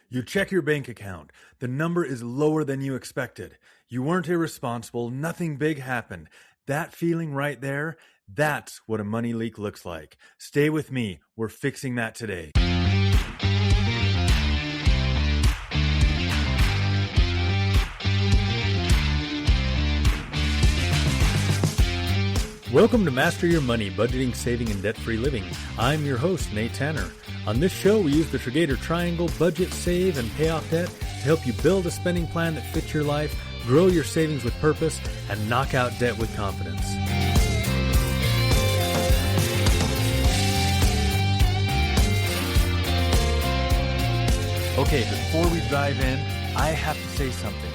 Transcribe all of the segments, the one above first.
You check your bank account. The number is lower than you expected. You weren't irresponsible. Nothing big happened. That feeling right there, that's what a money leak looks like. Stay with me. We're fixing that today. Welcome to Master Your Money, Budgeting, Saving, and Debt-Free Living. I'm your host, Nate Tanner. On this show, we use the Triggator triangle, budget, save, and pay off debt to help you build a spending plan that fits your life, grow your savings with purpose, and knock out debt with confidence. Okay, before we dive in, I have to say something,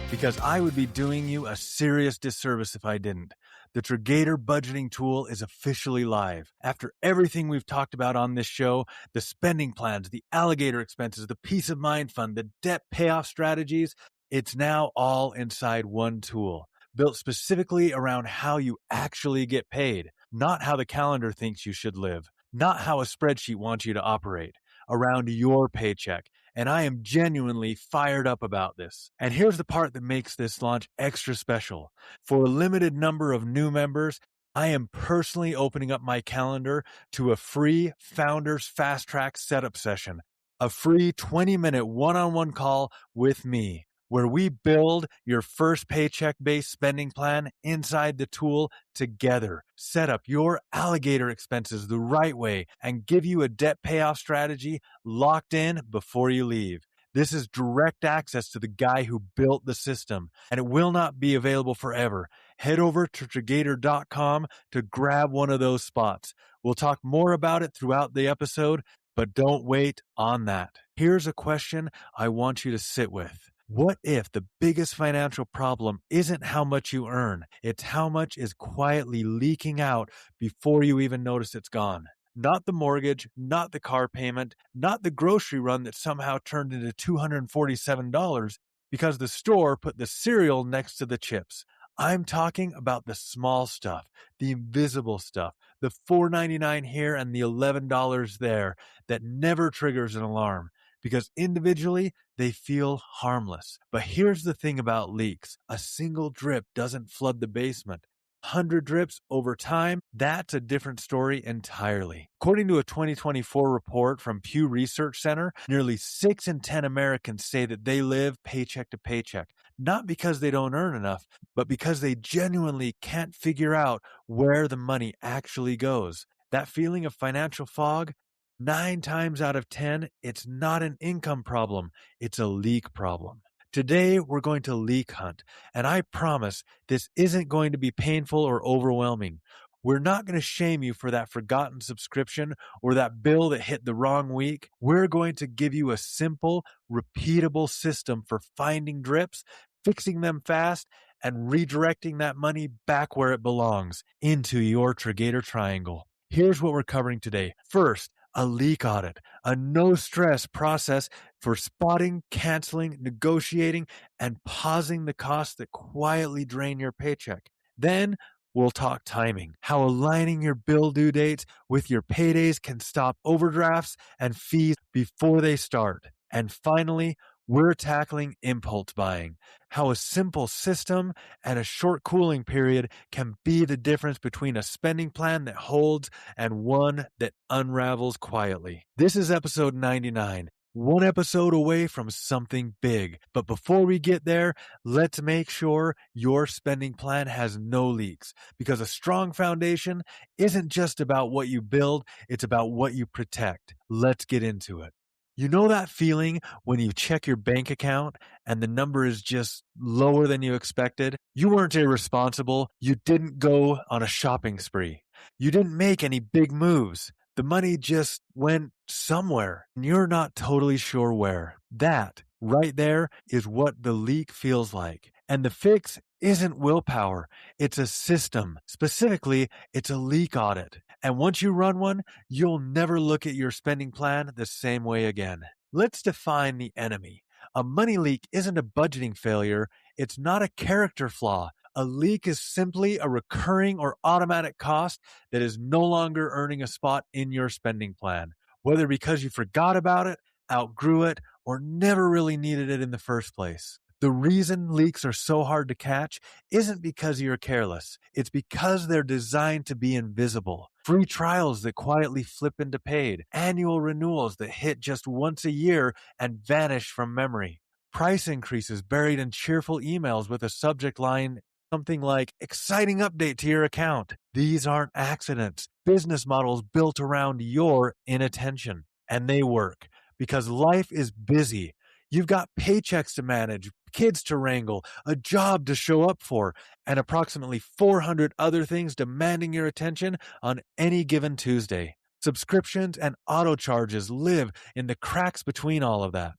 because I would be doing you a serious disservice if I didn't. The Triggator budgeting tool is officially live. After everything we've talked about on this show, the spending plans, the alligator expenses, the peace of mind fund, the debt payoff strategies, it's now all inside one tool, built specifically around how you actually get paid, not how the calendar thinks you should live, not how a spreadsheet wants you to operate, around your paycheck. And I am genuinely fired up about this. And here's the part that makes this launch extra special. For a limited number of new members, I am personally opening up my calendar to a free Founders Fast Track setup session, a free 20-minute one-on-one call with me, where we build your first paycheck-based spending plan inside the tool together, set up your alligator expenses the right way, and give you a debt payoff strategy locked in before you leave. This is direct access to the guy who built the system, and it will not be available forever. Head over to Triggator.com to grab one of those spots. We'll talk more about it throughout the episode, but don't wait on that. Here's a question I want you to sit with. What if the biggest financial problem isn't how much you earn? It's how much is quietly leaking out before you even notice it's gone. Not the mortgage, not the car payment, not the grocery run that somehow turned into $247 because the store put the cereal next to the chips. I'm talking about the small stuff, the invisible stuff, the $4.99 here and the $11 there that never triggers an alarm. Because individually, they feel harmless. But here's the thing about leaks. A single drip doesn't flood the basement. 100 drips over time, that's a different story entirely. According to a 2024 report from Pew Research Center, nearly 6 in 10 Americans say that they live paycheck to paycheck. Not because they don't earn enough, but because they genuinely can't figure out where the money actually goes. That feeling of financial fog? 9 times out of 10, it's not an income problem, it's a leak problem. Today, we're going to leak hunt, and I promise this isn't going to be painful or overwhelming. We're not going to shame you for that forgotten subscription or that bill that hit the wrong week. We're going to give you a simple, repeatable system for finding drips, fixing them fast, and redirecting that money back where it belongs, into your Triggator triangle. Here's what we're covering today. First, a leak audit, a no-stress process for spotting, canceling, negotiating, and pausing the costs that quietly drain your paycheck. Then, we'll talk timing, how aligning your bill due dates with your paydays can stop overdrafts and fees before they start. And finally, we're tackling impulse buying, how a simple system and a short cooling period can be the difference between a spending plan that holds and one that unravels quietly. This is episode 99, one episode away from something big. But before we get there, let's make sure your spending plan has no leaks, because a strong foundation isn't just about what you build, it's about what you protect. Let's get into it. You know that feeling when you check your bank account and the number is just lower than you expected? You weren't irresponsible. You didn't go on a shopping spree. You didn't make any big moves. The money just went somewhere, and you're not totally sure where. That right there is what the leak feels like. And the fix isn't willpower. It's a system. Specifically, it's a leak audit. And once you run one, you'll never look at your spending plan the same way again. Let's define the enemy. A money leak isn't a budgeting failure. It's not a character flaw. A leak is simply a recurring or automatic cost that is no longer earning a spot in your spending plan, whether because you forgot about it, outgrew it, or never really needed it in the first place. The reason leaks are so hard to catch isn't because you're careless. It's because they're designed to be invisible. Free trials that quietly flip into paid, annual renewals that hit just once a year and vanish from memory, price increases buried in cheerful emails with a subject line something like exciting update to your account. These aren't accidents. Business models built around your inattention. And they work because life is busy. You've got paychecks to manage, kids to wrangle, a job to show up for, and approximately 400 other things demanding your attention on any given Tuesday. Subscriptions and auto charges live in the cracks between all of that,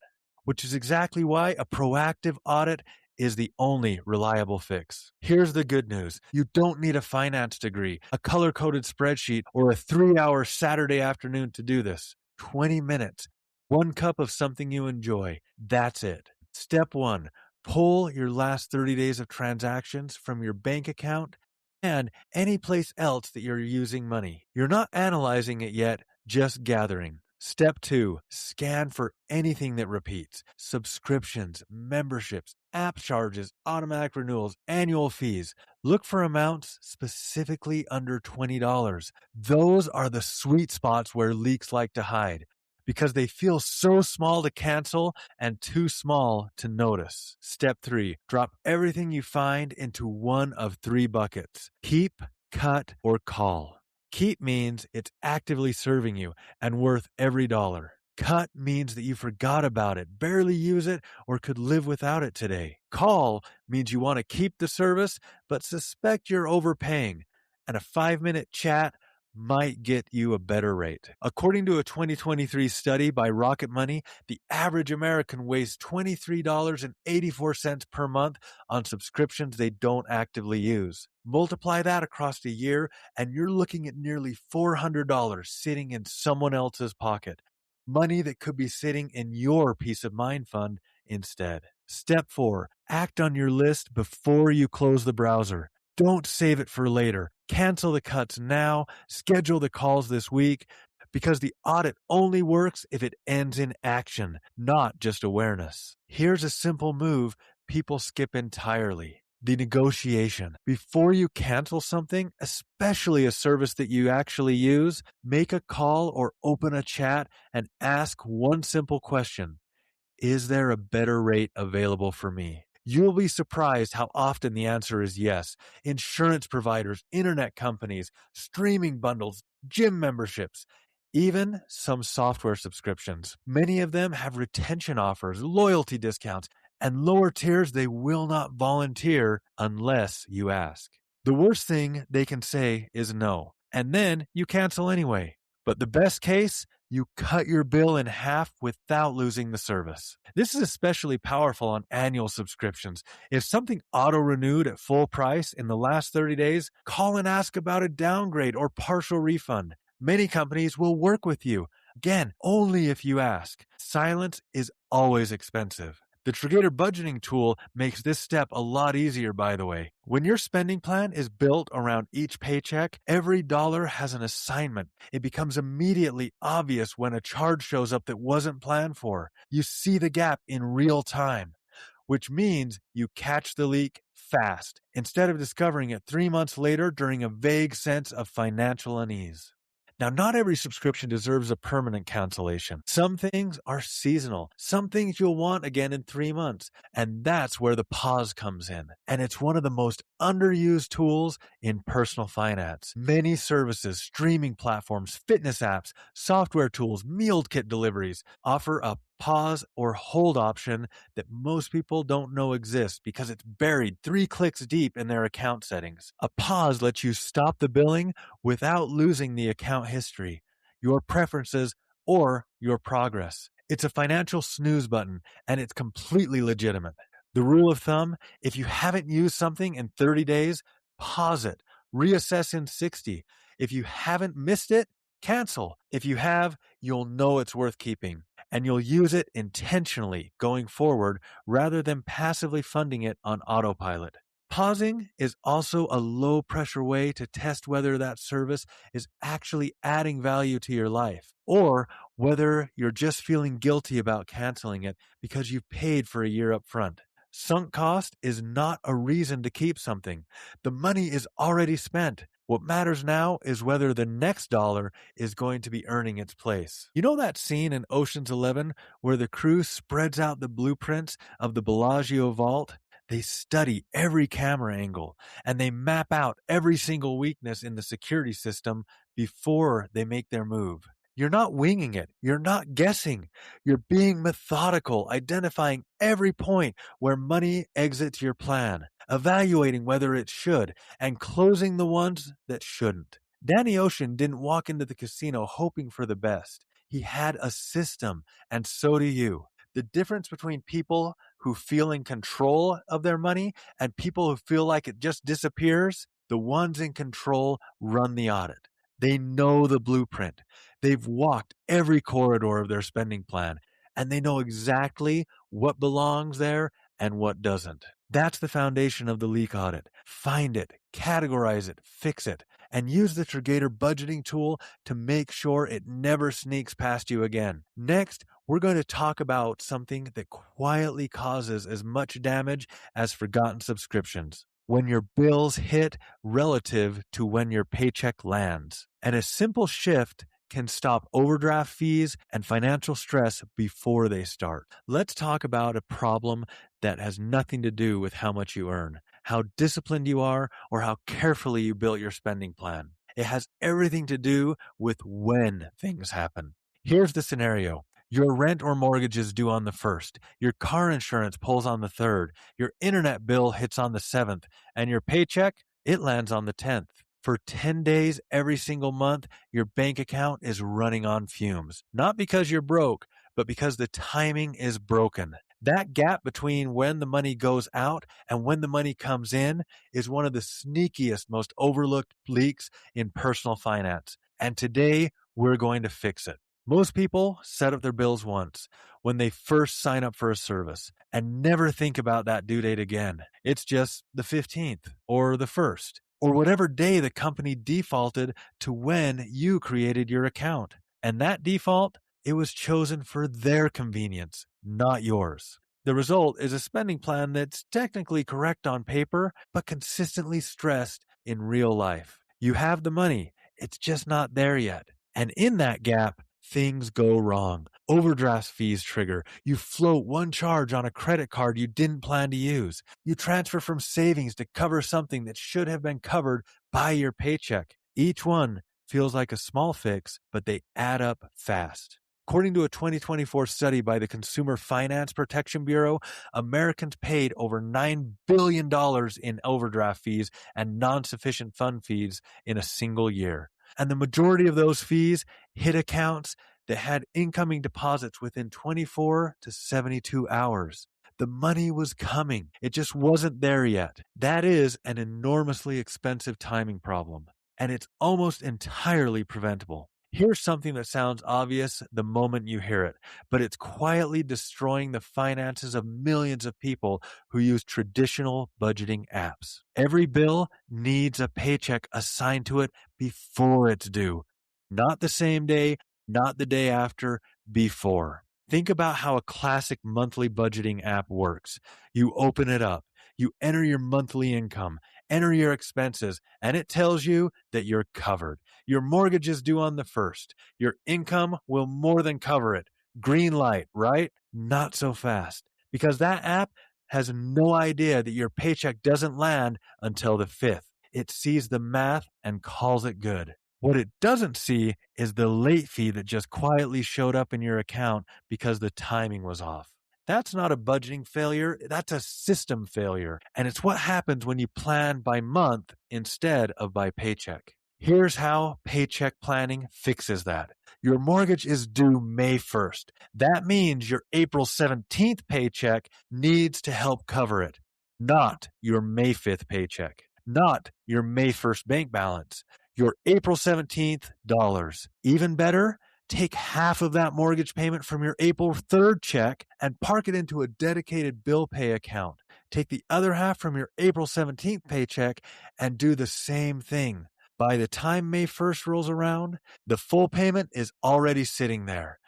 which is exactly why a proactive audit is the only reliable fix. Here's the good news. You don't need a finance degree, a color-coded spreadsheet, or a 3-hour Saturday afternoon to do this. 20 minutes. 1 cup of something you enjoy. That's it. Step 1. Pull your last 30 days of transactions from your bank account and any place else that you're using money. You're not analyzing it yet, just gathering. Step 2. Scan for anything that repeats. Subscriptions, memberships, app charges, automatic renewals, annual fees. Look for amounts specifically under $20. Those are the sweet spots where leaks like to hide, because they feel so small to cancel and too small to notice. Step 3. Drop everything you find into one of 3 buckets. Keep, cut, or call. Keep means it's actively serving you and worth every dollar. Cut means that you forgot about it, barely use it, or could live without it today. Call means you want to keep the service, but suspect you're overpaying, and a 5-minute chat might get you a better rate. According to a 2023 study by Rocket Money, the average American wastes $23.84 per month on subscriptions they don't actively use. Multiply that across a year, and you're looking at nearly $400 sitting in someone else's pocket. Money that could be sitting in your peace of mind fund instead. Step 4. Act on your list before you close the browser. Don't save it for later. Cancel the cuts now. Schedule the calls this week, because the audit only works if it ends in action, not just awareness. Here's a simple move people skip entirely: the negotiation. Before you cancel something, especially a service that you actually use, make a call or open a chat and ask one simple question: is there a better rate available for me? You'll be surprised how often the answer is yes. Insurance providers, internet companies, streaming bundles, gym memberships, even some software subscriptions. Many of them have retention offers, loyalty discounts, and lower tiers they will not volunteer unless you ask. The worst thing they can say is no, and then you cancel anyway. But the best case, you cut your bill in half without losing the service. This is especially powerful on annual subscriptions. If something auto-renewed at full price in the last 30 days, call and ask about a downgrade or partial refund. Many companies will work with you. Again, only if you ask. Silence is always expensive. The Triggator budgeting tool makes this step a lot easier, by the way. When your spending plan is built around each paycheck, every dollar has an assignment. It becomes immediately obvious when a charge shows up that wasn't planned for. You see the gap in real time, which means you catch the leak fast, instead of discovering it 3 months later during a vague sense of financial unease. Now, not every subscription deserves a permanent cancellation. Some things are seasonal. Some things you'll want again in 3 months. And that's where the pause comes in. And it's one of the most underused tools in personal finance. Many services, streaming platforms, fitness apps, software tools, meal kit deliveries offer a pause or hold option that most people don't know exists because it's buried 3 clicks deep in their account settings. A pause lets you stop the billing without losing the account history, your preferences, or your progress. It's a financial snooze button, and it's completely legitimate. The rule of thumb: if you haven't used something in 30 days, pause it. Reassess in 60. If you haven't missed it, cancel. If you have, you'll know it's worth keeping, and you'll use it intentionally going forward rather than passively funding it on autopilot. Pausing is also a low-pressure way to test whether that service is actually adding value to your life, or whether you're just feeling guilty about canceling it because you paid for a year up front. Sunk cost is not a reason to keep something. The money is already spent. What matters now is whether the next dollar is going to be earning its place. You know that scene in Ocean's 11 where the crew spreads out the blueprints of the Bellagio vault? They study every camera angle and they map out every single weakness in the security system before they make their move. You're not winging it. You're not guessing. You're being methodical, identifying every point where money exits your plan, evaluating whether it should, and closing the ones that shouldn't. Danny Ocean didn't walk into the casino hoping for the best. He had a system, and so do you. The difference between people who feel in control of their money and people who feel like it just disappears, the ones in control run the audit. They know the blueprint. They've walked every corridor of their spending plan, and they know exactly what belongs there and what doesn't. That's the foundation of the leak audit. Find it, categorize it, fix it, and use the Triggator budgeting tool to make sure it never sneaks past you again. Next, we're going to talk about something that quietly causes as much damage as forgotten subscriptions. When your bills hit relative to when your paycheck lands. And a simple shift can stop overdraft fees and financial stress before they start. Let's talk about a problem that has nothing to do with how much you earn, how disciplined you are, or how carefully you built your spending plan. It has everything to do with when things happen. Here's the scenario. Your rent or mortgage is due on the 1st. Your car insurance pulls on the 3rd. Your internet bill hits on the 7th. And your paycheck, it lands on the 10th. For 10 days every single month, your bank account is running on fumes. Not because you're broke, but because the timing is broken. That gap between when the money goes out and when the money comes in is one of the sneakiest, most overlooked leaks in personal finance. And today, we're going to fix it. Most people set up their bills once when they first sign up for a service and never think about that due date again. It's just the 15th or the 1st or whatever day the company defaulted to when you created your account. And that default, it was chosen for their convenience, not yours. The result is a spending plan that's technically correct on paper, but consistently stressed in real life. You have the money, it's just not there yet. And in that gap, things go wrong. Overdraft fees trigger. You float one charge on a credit card you didn't plan to use. You transfer from savings to cover something that should have been covered by your paycheck. Each one feels like a small fix, but they add up fast. According to a 2024 study by the Consumer Finance Protection Bureau, Americans paid over $9 billion in overdraft fees and non-sufficient fund fees in a single year. And the majority of those fees hit accounts that had incoming deposits within 24 to 72 hours. The money was coming. It just wasn't there yet. That is an enormously expensive timing problem, and it's almost entirely preventable. Here's something that sounds obvious the moment you hear it, but it's quietly destroying the finances of millions of people who use traditional budgeting apps. Every bill needs a paycheck assigned to it before it's due. Not the same day, not the day after, before. Think about how a classic monthly budgeting app works. You open it up, you enter your monthly income, enter your expenses, and it tells you that you're covered. Your mortgage is due on the 1st. Your income will more than cover it. Green light, right? Not so fast. Because that app has no idea that your paycheck doesn't land until the 5th. It sees the math and calls it good. What it doesn't see is the late fee that just quietly showed up in your account because the timing was off. That's not a budgeting failure, that's a system failure. And it's what happens when you plan by month instead of by paycheck. Here's how paycheck planning fixes that. Your mortgage is due May 1st. That means your April 17th paycheck needs to help cover it, not your May 5th paycheck, not your May 1st bank balance, your April 17th dollars. Even better, take half of that mortgage payment from your April 3rd check and park it into a dedicated bill pay account. Take the other half from your April 17th paycheck and do the same thing. By the time May 1st rolls around, the full payment is already sitting there.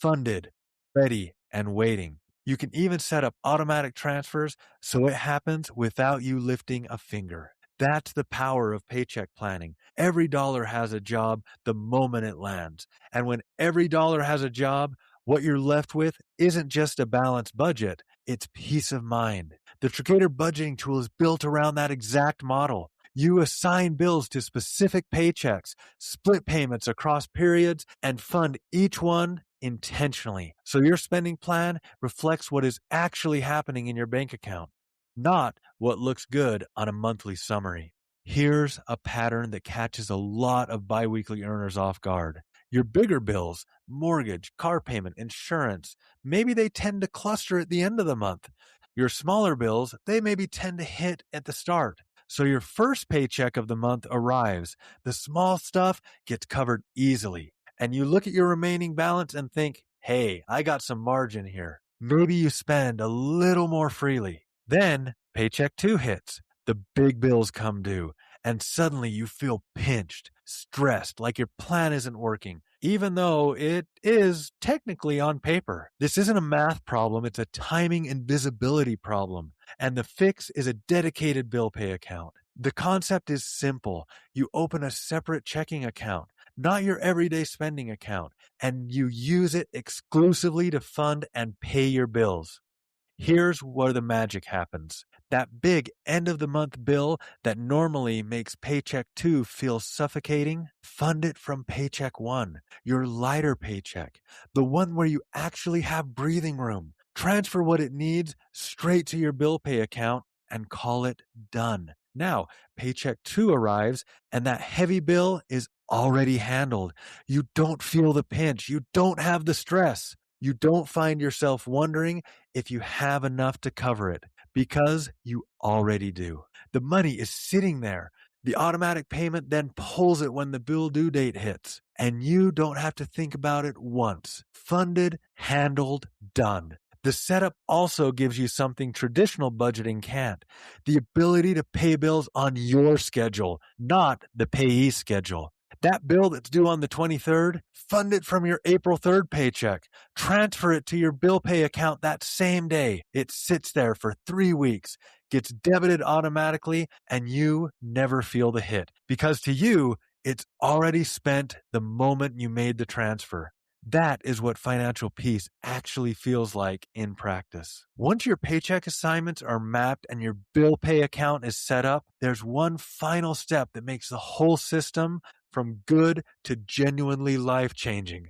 funded, ready, and waiting. You can even set up automatic transfers so it happens without you lifting a finger. That's the power of paycheck planning. Every dollar has a job the moment it lands. And when every dollar has a job, what you're left with isn't just a balanced budget, it's peace of mind. The Triggator budgeting tool is built around that exact model. You assign bills to specific paychecks, split payments across periods, and fund each one intentionally. So your spending plan reflects what is actually happening in your bank account, not what looks good on a monthly summary. Here's a pattern that catches a lot of biweekly earners off guard. Your bigger bills, mortgage, car payment, insurance, maybe they tend to cluster at the end of the month. Your smaller bills, they maybe tend to hit at the start. So your first paycheck of the month arrives. The small stuff gets covered easily. And you look at your remaining balance and think, hey, I got some margin here. Maybe you spend a little more freely. Then paycheck 2 hits. The big bills come due. And suddenly you feel pinched, stressed, like your plan isn't working, even though it is technically on paper. This isn't a math problem, it's a timing and visibility problem. And the fix is a dedicated bill pay account. The concept is simple. You open a separate checking account, not your everyday spending account, and you use it exclusively to fund and pay your bills. Here's where the magic happens. That big end of the month bill that normally makes paycheck 2 feel suffocating, fund it from paycheck 1, your lighter paycheck, the one where you actually have breathing room. Transfer what it needs straight to your bill pay account and call it done. Now, paycheck 2 arrives and that heavy bill is already handled. You don't feel the pinch. You don't have the stress. You don't find yourself wondering if you have enough to cover it, because you already do. The money is sitting there. The automatic payment then pulls it when the bill due date hits, and you don't have to think about it once. Funded, handled, done. The setup also gives you something traditional budgeting can't: the ability to pay bills on your schedule, not the payee schedule. That bill that's due on the 23rd, fund it from your April 3rd paycheck. Transfer it to your bill pay account that same day. It sits there for 3 weeks, gets debited automatically, and you never feel the hit. Because to you, it's already spent the moment you made the transfer. That is what financial peace actually feels like in practice. Once your paycheck assignments are mapped and your bill pay account is set up, there's one final step that makes the whole system from good to genuinely life-changing.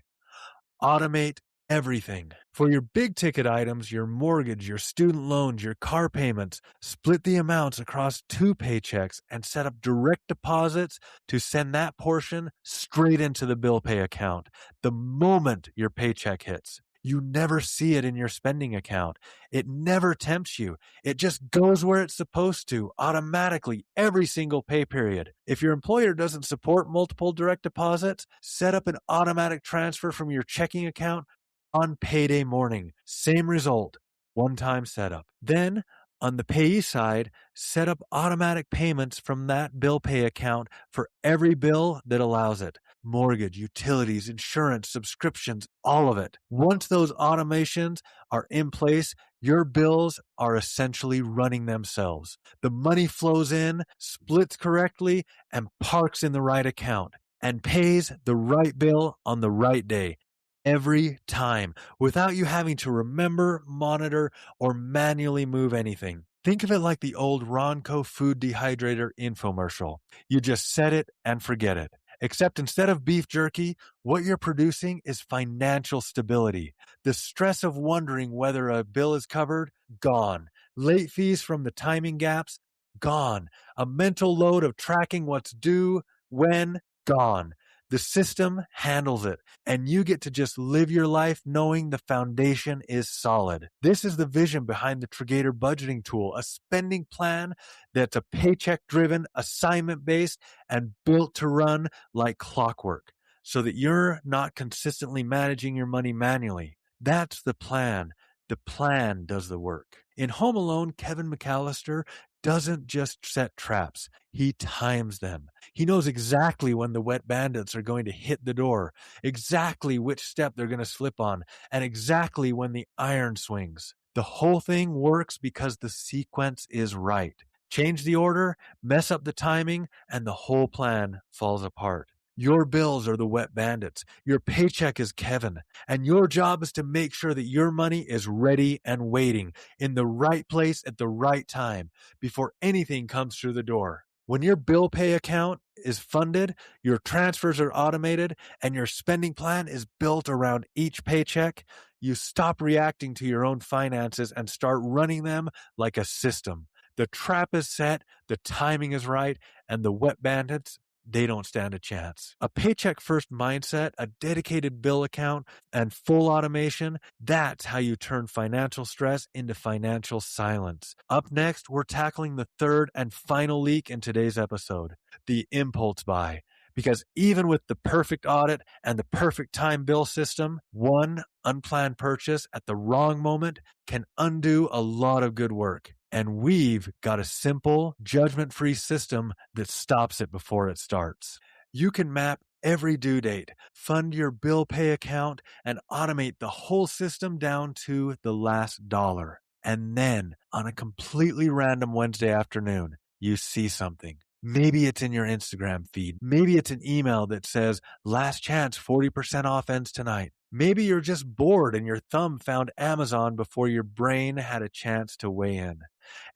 Automate everything. For your big ticket items, your mortgage, your student loans, your car payments, split the amounts across 2 paychecks and set up direct deposits to send that portion straight into the bill pay account the moment your paycheck hits. You never see it in your spending account. It never tempts you. It just goes where it's supposed to, automatically, every single pay period. If your employer doesn't support multiple direct deposits, set up an automatic transfer from your checking account on payday morning. Same result, one-time setup. Then, on the payee side, set up automatic payments from that bill pay account for every bill that allows it. Mortgage, utilities, insurance, subscriptions, all of it. Once those automations are in place, your bills are essentially running themselves. The money flows in, splits correctly, and parks in the right account, and pays the right bill on the right day. Every time, without you having to remember, monitor, or manually move anything. Think of it like the old Ronco food dehydrator infomercial. You just set it and forget it. Except instead of beef jerky, what you're producing is financial stability. The stress of wondering whether a bill is covered, gone. Late fees from the timing gaps, gone. A mental load of tracking what's due, when, gone. The system handles it, and you get to just live your life knowing the foundation is solid. This is the vision behind the Triggator budgeting tool, a spending plan that's a paycheck-driven, assignment-based, and built to run like clockwork so that you're not consistently managing your money manually. That's the plan. The plan does the work. In Home Alone, Kevin McAllister doesn't just set traps, he times them. He knows exactly when the wet bandits are going to hit the door, exactly which step they're going to slip on, and exactly when the iron swings. The whole thing works because the sequence is right. Change the order, mess up the timing, and the whole plan falls apart. Your bills are the wet bandits. Your paycheck is Kevin. And your job is to make sure that your money is ready and waiting in the right place at the right time before anything comes through the door. When your bill pay account is funded, your transfers are automated, and your spending plan is built around each paycheck, you stop reacting to your own finances and start running them like a system. The trap is set, the timing is right, and the wet bandits, they don't stand a chance. A paycheck first mindset, a dedicated bill account, and full automation, that's how you turn financial stress into financial silence. Up next, we're tackling the third and final leak in today's episode, the impulse buy. Because even with the perfect audit and the perfect time bill system, one unplanned purchase at the wrong moment can undo a lot of good work. And we've got a simple, judgment-free system that stops it before it starts. You can map every due date, fund your bill pay account, and automate the whole system down to the last dollar. And then, on a completely random Wednesday afternoon, you see something. Maybe it's in your Instagram feed. Maybe it's an email that says, last chance, 40% off ends tonight. Maybe you're just bored and your thumb found Amazon before your brain had a chance to weigh in.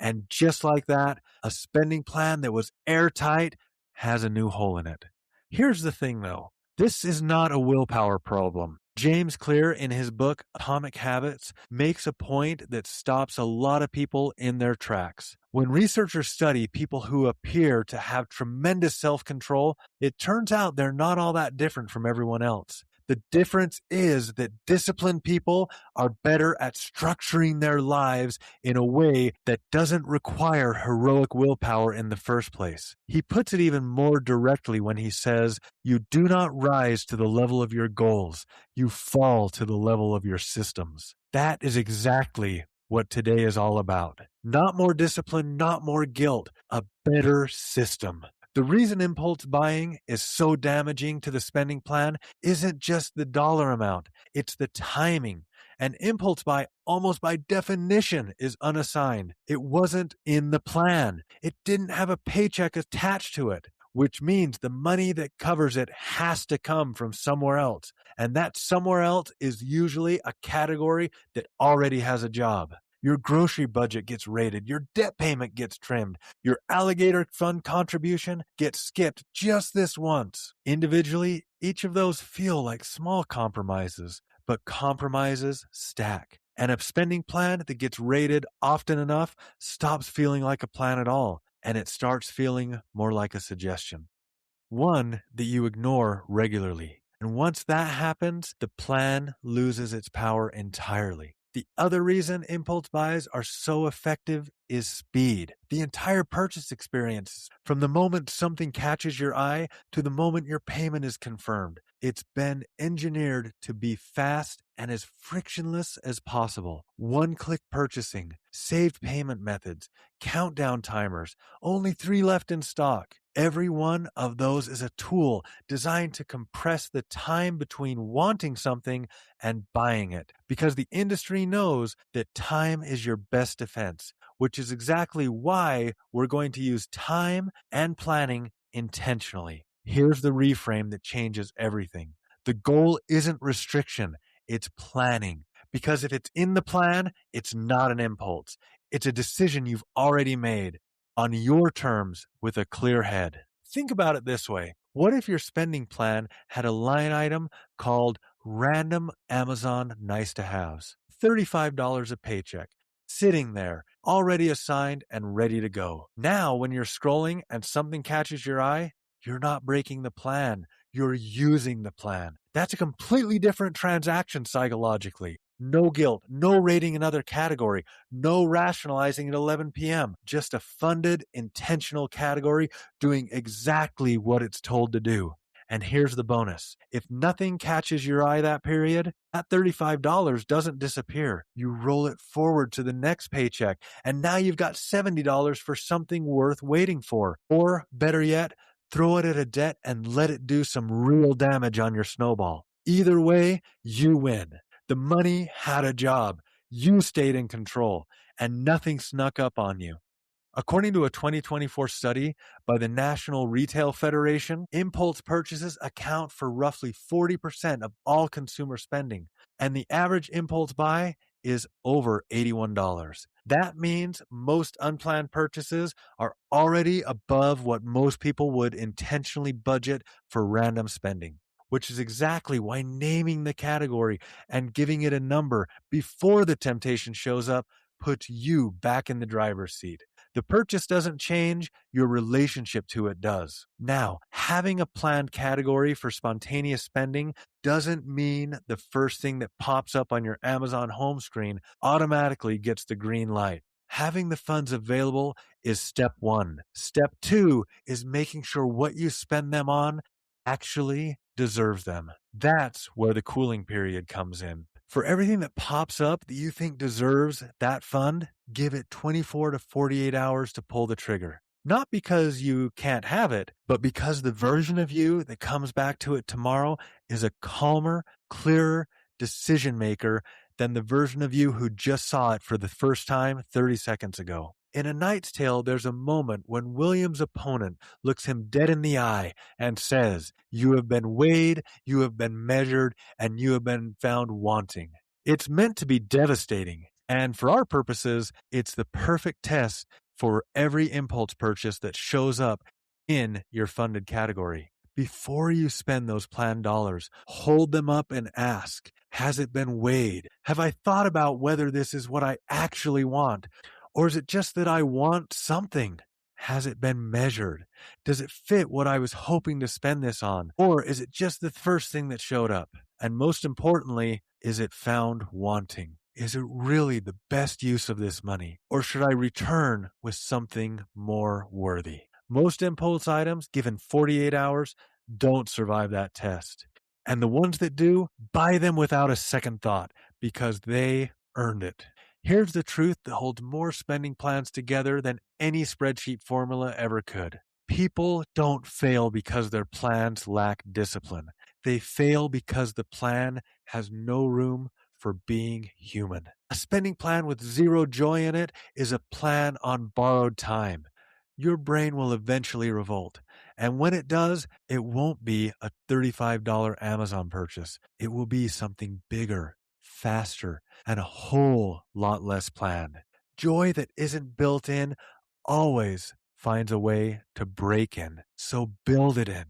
And just like that, a spending plan that was airtight has a new hole in it. Here's the thing though, this is not a willpower problem. James Clear, in his book Atomic Habits, makes a point that stops a lot of people in their tracks. When researchers study people who appear to have tremendous self-control, it turns out they're not all that different from everyone else. The difference is that disciplined people are better at structuring their lives in a way that doesn't require heroic willpower in the first place. He puts it even more directly when he says, you do not rise to the level of your goals, you fall to the level of your systems. That is exactly what today is all about. Not more discipline, not more guilt, a better system. The reason impulse buying is so damaging to the spending plan isn't just the dollar amount, it's the timing. An impulse buy, almost by definition, is unassigned. It wasn't in the plan. It didn't have a paycheck attached to it, which means the money that covers it has to come from somewhere else. And that somewhere else is usually a category that already has a job. Your grocery budget gets raided, your debt payment gets trimmed, your alligator fund contribution gets skipped just this once. Individually, each of those feel like small compromises, but compromises stack. And a spending plan that gets raided often enough stops feeling like a plan at all, and it starts feeling more like a suggestion. One that you ignore regularly. And once that happens, the plan loses its power entirely. The other reason impulse buys are so effective is speed. The entire purchase experience, from the moment something catches your eye to the moment your payment is confirmed, it's been engineered to be fast and as frictionless as possible. One-click purchasing, saved payment methods, countdown timers, only 3 left in stock. Every one of those is a tool designed to compress the time between wanting something and buying it, because the industry knows that time is your best defense, which is exactly why we're going to use time and planning intentionally. Here's the reframe that changes everything. The goal isn't restriction, it's planning. Because if it's in the plan, it's not an impulse. It's a decision you've already made on your terms with a clear head. Think about it this way. What if your spending plan had a line item called Random Amazon Nice to Haves? $35 a paycheck, sitting there, already assigned and ready to go. Now, when you're scrolling and something catches your eye, you're not breaking the plan. You're using the plan. That's a completely different transaction psychologically. No guilt, no rating another category, no rationalizing at 11 p.m. Just a funded, intentional category doing exactly what it's told to do. And here's the bonus. If nothing catches your eye that period, that $35 doesn't disappear. You roll it forward to the next paycheck, and now you've got $70 for something worth waiting for. Or, better yet, throw it at a debt and let it do some real damage on your snowball. Either way, you win. The money had a job. You stayed in control, and nothing snuck up on you. According to a 2024 study by the National Retail Federation, impulse purchases account for roughly 40% of all consumer spending, and the average impulse buy is over $81. That means most unplanned purchases are already above what most people would intentionally budget for random spending, which is exactly why naming the category and giving it a number before the temptation shows up puts you back in the driver's seat. The purchase doesn't change, your relationship to it does. Now, having a planned category for spontaneous spending doesn't mean the first thing that pops up on your Amazon home screen automatically gets the green light. Having the funds available is step one. Step two is making sure what you spend them on actually deserves them. That's where the cooling period comes in. For everything that pops up that you think deserves that fund, give it 24 to 48 hours to pull the trigger. Not because you can't have it, but because the version of you that comes back to it tomorrow is a calmer, clearer decision maker than the version of you who just saw it for the first time 30 seconds ago. In A Knight's Tale, there's a moment when William's opponent looks him dead in the eye and says, "You have been weighed, you have been measured, and you have been found wanting." It's meant to be devastating, and for our purposes, it's the perfect test for every impulse purchase that shows up in your funded category. Before you spend those planned dollars, hold them up and ask, has it been weighed? Have I thought about whether this is what I actually want? Or is it just that I want something? Has it been measured? Does it fit what I was hoping to spend this on? Or is it just the first thing that showed up? And most importantly, is it found wanting? Is it really the best use of this money? Or should I return with something more worthy? Most impulse items, given 48 hours, don't survive that test. And the ones that do, buy them without a second thought because they earned it. Here's the truth that holds more spending plans together than any spreadsheet formula ever could. People don't fail because their plans lack discipline. They fail because the plan has no room for being human. A spending plan with zero joy in it is a plan on borrowed time. Your brain will eventually revolt. And when it does, it won't be a $35 Amazon purchase. It will be something bigger, faster, and a whole lot less planned. Joy that isn't built in always finds a way to break in, so build it in.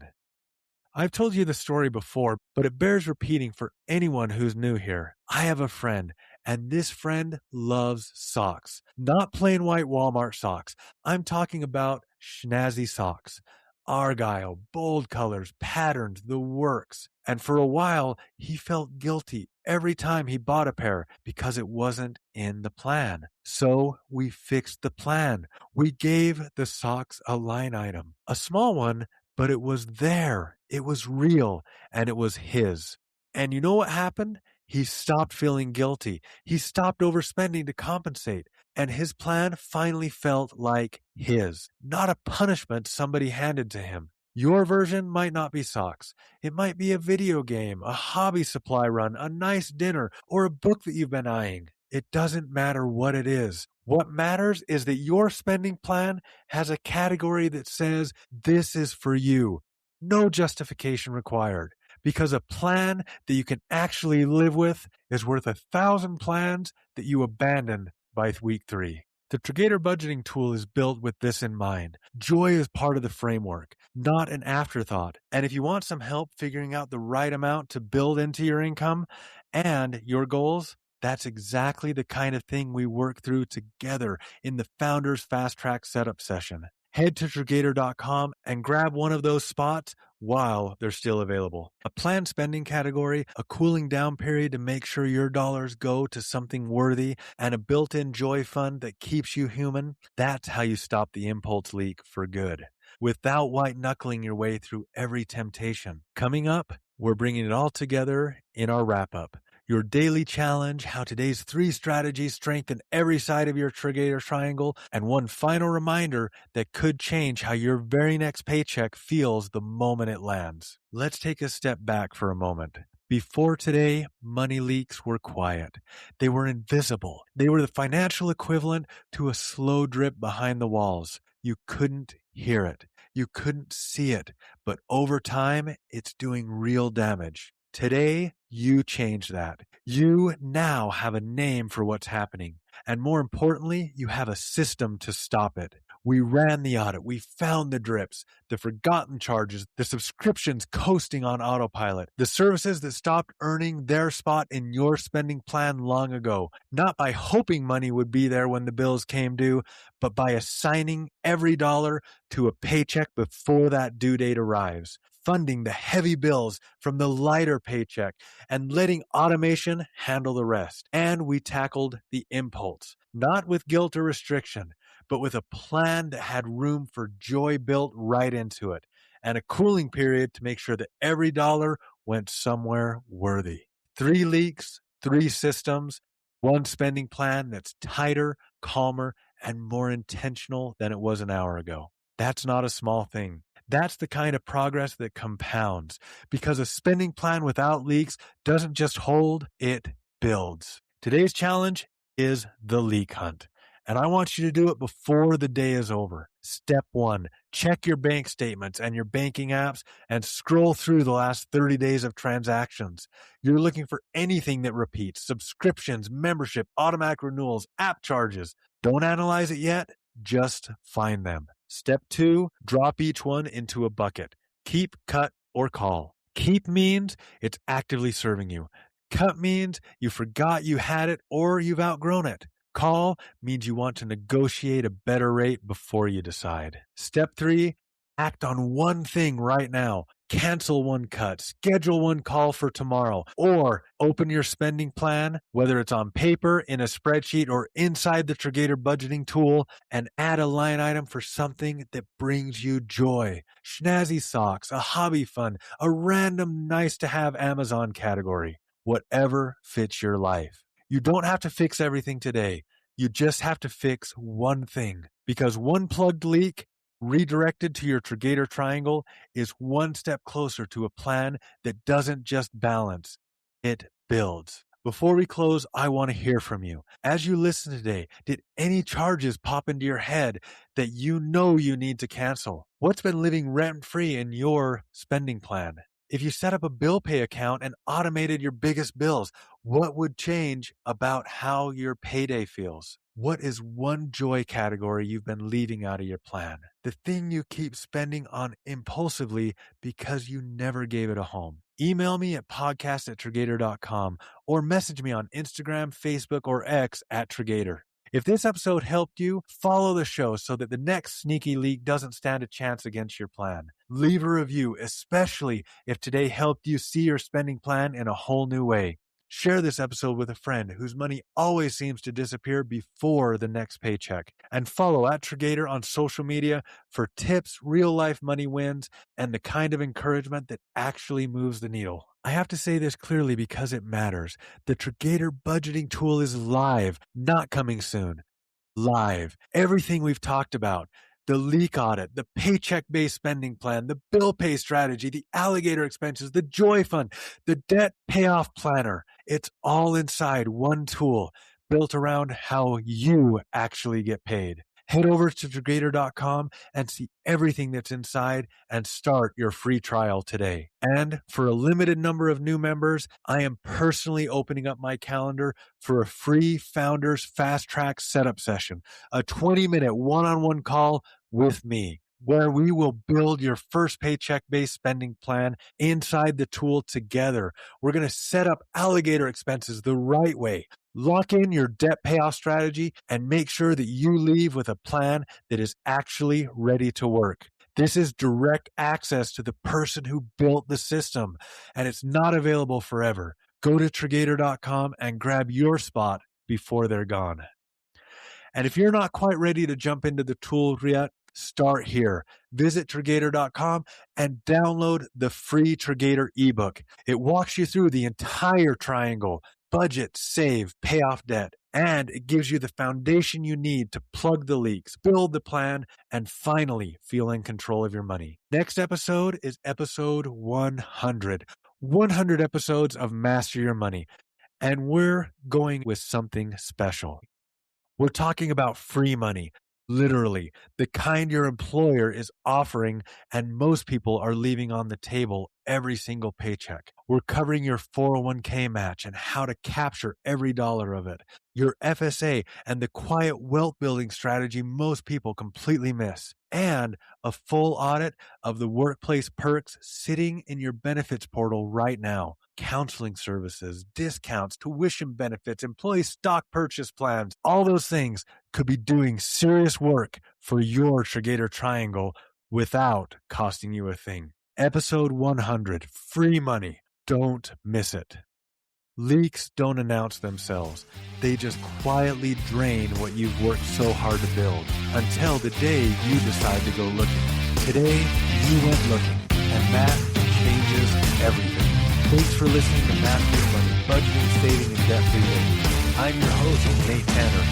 I've told you the story before, but it bears repeating for anyone who's new here. I have a friend, and this friend loves socks. Not plain white Walmart socks. I'm talking about schnazzy socks. Argyle, bold colors, patterns, the works. And for a while, he felt guilty every time he bought a pair because it wasn't in the plan. So we fixed the plan. We gave the socks a line item, a small one, but it was there. It was real, and it was his. And you know what happened? He stopped feeling guilty. He stopped overspending to compensate. And his plan finally felt like his, not a punishment somebody handed to him. Your version might not be socks. It might be a video game, a hobby supply run, a nice dinner, or a book that you've been eyeing. It doesn't matter what it is. What matters is that your spending plan has a category that says, this is for you. No justification required. Because a plan that you can actually live with is worth 1,000 plans that you abandon by week 3. The Triggator budgeting tool is built with this in mind. Joy is part of the framework, not an afterthought. And if you want some help figuring out the right amount to build into your income and your goals, that's exactly the kind of thing we work through together in the Founders Fast Track Setup session. Head to Triggator.com and grab one of those spots while they're still available. A planned spending category, a cooling down period to make sure your dollars go to something worthy, and a built-in joy fund that keeps you human. That's how you stop the impulse leak for good. without white-knuckling your way through every temptation. Coming up, we're bringing it all together in our wrap-up. Your daily challenge, how today's 3 strategies strengthen every side of your Triggator triangle, and one final reminder that could change how your very next paycheck feels the moment it lands. Let's take a step back for a moment. Before today, money leaks were quiet. They were invisible. They were the financial equivalent to a slow drip behind the walls. You couldn't hear it. You couldn't see it. But over time, it's doing real damage. Today, you change that. You now have a name for what's happening. And more importantly, you have a system to stop it. We ran the audit. We found the drips, the forgotten charges, the subscriptions coasting on autopilot, the services that stopped earning their spot in your spending plan long ago, not by hoping money would be there when the bills came due, but by assigning every dollar to a paycheck before that due date arrives, funding the heavy bills from the lighter paycheck and letting automation handle the rest. And we tackled the impulse, not with guilt or restriction, but with a plan that had room for joy built right into it, and a cooling period to make sure that every dollar went somewhere worthy. 3 leaks, 3 systems, 1 spending plan that's tighter, calmer, and more intentional than it was an hour ago. That's not a small thing. That's the kind of progress that compounds, because a spending plan without leaks doesn't just hold, it builds. Today's challenge is the leak hunt. And I want you to do it before the day is over. Step 1, check your bank statements and your banking apps and scroll through the last 30 days of transactions. You're looking for anything that repeats: subscriptions, membership, automatic renewals, app charges. Don't analyze it yet, just find them. Step 2, drop each one into a bucket. Keep, cut, or call. Keep means it's actively serving you. Cut means you forgot you had it or you've outgrown it. Call means you want to negotiate a better rate before you decide. Step 3, act on one thing right now. Cancel 1 cut, schedule 1 call for tomorrow, or open your spending plan, whether it's on paper, in a spreadsheet, or inside the Triggator budgeting tool, and add a line item for something that brings you joy. Schnazzy socks, a hobby fund, a random nice-to-have Amazon category. Whatever fits your life. You don't have to fix everything today. You just have to fix one thing, because 1 plugged leak redirected to your Triggator triangle is 1 step closer to a plan that doesn't just balance, it builds. Before we close, I want to hear from you. As you listen today, did any charges pop into your head that you know you need to cancel? What's been living rent-free in your spending plan? If you set up a bill pay account and automated your biggest bills, what would change about how your payday feels? What is 1 joy category you've been leaving out of your plan? The thing you keep spending on impulsively because you never gave it a home. Email me at podcast@Triggator.com or message me on Instagram, Facebook, or X @Triggator. If this episode helped you, follow the show so that the next sneaky leak doesn't stand a chance against your plan. Leave a review, especially if today helped you see your spending plan in a whole new way. Share this episode with a friend whose money always seems to disappear before the next paycheck. And follow @Triggator on social media for tips, real-life money wins, and the kind of encouragement that actually moves the needle. I have to say this clearly because it matters. The Triggator budgeting tool is live, not coming soon. Live. Everything we've talked about. The leak audit, the paycheck-based spending plan, the bill pay strategy, the alligator expenses, the joy fund, the debt payoff planner. It's all inside 1 tool built around how you actually get paid. Head over to Triggator.com and see everything that's inside and start your free trial today. And for a limited number of new members, I am personally opening up my calendar for a free Founders Fast Track setup session, a 20-minute one-on-one call with me, where we will build your first paycheck-based spending plan inside the tool together. We're going to set up alligator expenses the right way, lock in your debt payoff strategy, and make sure that you leave with a plan that is actually ready to work. This is direct access to the person who built the system, and it's not available forever. Go to Triggator.com and grab your spot before they're gone. And if you're not quite ready to jump into the tool yet, Start here. Visit Triggator.com and download the free Triggator ebook. It walks you through the entire triangle: budget, save, pay off debt, and it gives you the foundation you need to plug the leaks, build the plan, and finally feel in control of your money. Next episode is episode 100. 100 episodes of Master Your Money. And we're going with something special. We're talking about free money, literally, the kind your employer is offering and most people are leaving on the table every single paycheck. We're covering your 401k match and how to capture every dollar of it, your FSA and the quiet wealth building strategy most people completely miss, and a full audit of the workplace perks sitting in your benefits portal right now. Counseling services, discounts, tuition benefits, employee stock purchase plans, all those things could be doing serious work for your Triggator triangle without costing you a thing. Episode 100, free money. Don't miss it. Leaks don't announce themselves. They just quietly drain what you've worked so hard to build until the day you decide to go looking. Today, you went looking, and that changes everything. Thanks for listening to Master Your Money, Budgeting, Saving, and Debt-Free Living. I'm your host, Nate Tanner,